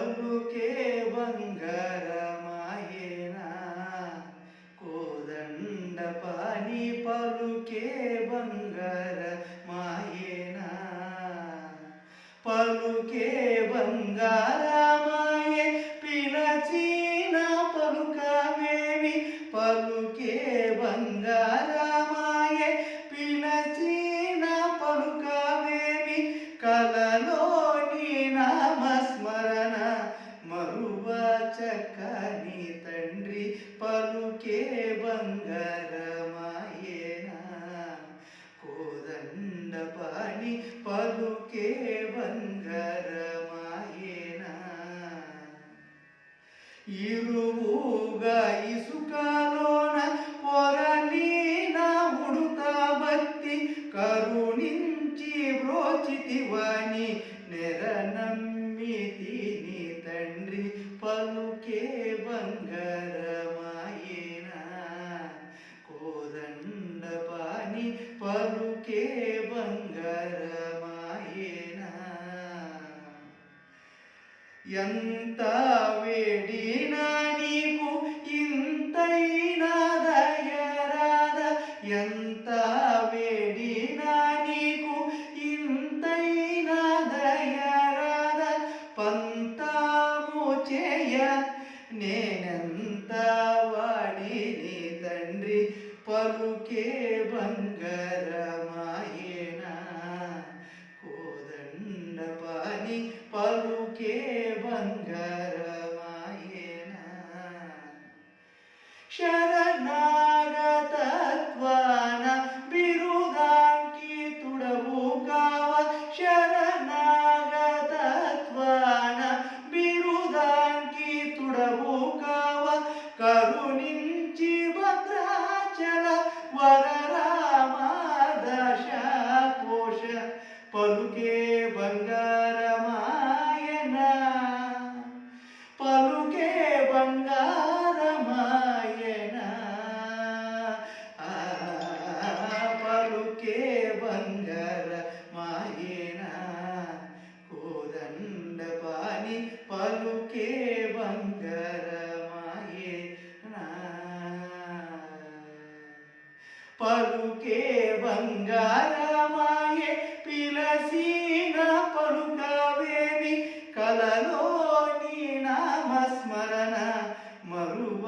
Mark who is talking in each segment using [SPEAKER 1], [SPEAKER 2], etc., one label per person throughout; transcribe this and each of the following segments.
[SPEAKER 1] పలుకే బంగారమాయేనా కోదండ పాని పలుకే బంగారమాయేనా పలుకే బంగారమాయే పిలచిన పలుకవేమి పలుకే బంగారమాయే పిలచిన పలుకవేమి కలలోని నామస్మరణ మరువ చక్కని తండ్రి పలుకే బంగారమాయేనా కోదండ పాని పలుకే బంగారమాయేనా ఇరువుగా ఇసుకలోన పొరలిన ఉడుత భక్తి కరుణించి బ్రోచితివాని నెరనమ్మితిని తండ్రి పలుకే బంగారమాయేనా కోదండ పాని పలుకే బంగారమాయేనా ఎంత వేడినా నీకు ఇంతైనా దయరాద ఎంత వేడినా నీకు ఇంతైనా దయరాద పంతాము చేయ నేనెంత వాడిని తండ్రి పలుకే బంగారమాయేనా కోదండ పాని పలుకే బంగారమాయేనా శరణాగతత్వాన బిరుదాంకితుడవు కావ శరణాగతత్వాన బిరుదాంకితుడవు కావ కరుణించి భద్రాచల వరరామదశ పోష పలుకే బంగారమాయనా పలుకే బంగారమాయనా పలుకే బంగారమాయనా కోదండ పాని పలుకే బంగారమాయనా పలుకే బంగారమాయే పిలసిన పలుకవేమి కలలోని నామస్మరణ మరువ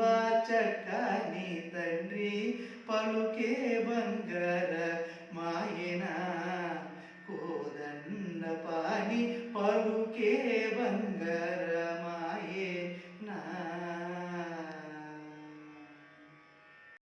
[SPEAKER 1] చక్కని తండ్రి పలుకే బంగారమాయేనా కోదండ పాని పలుకే బంగార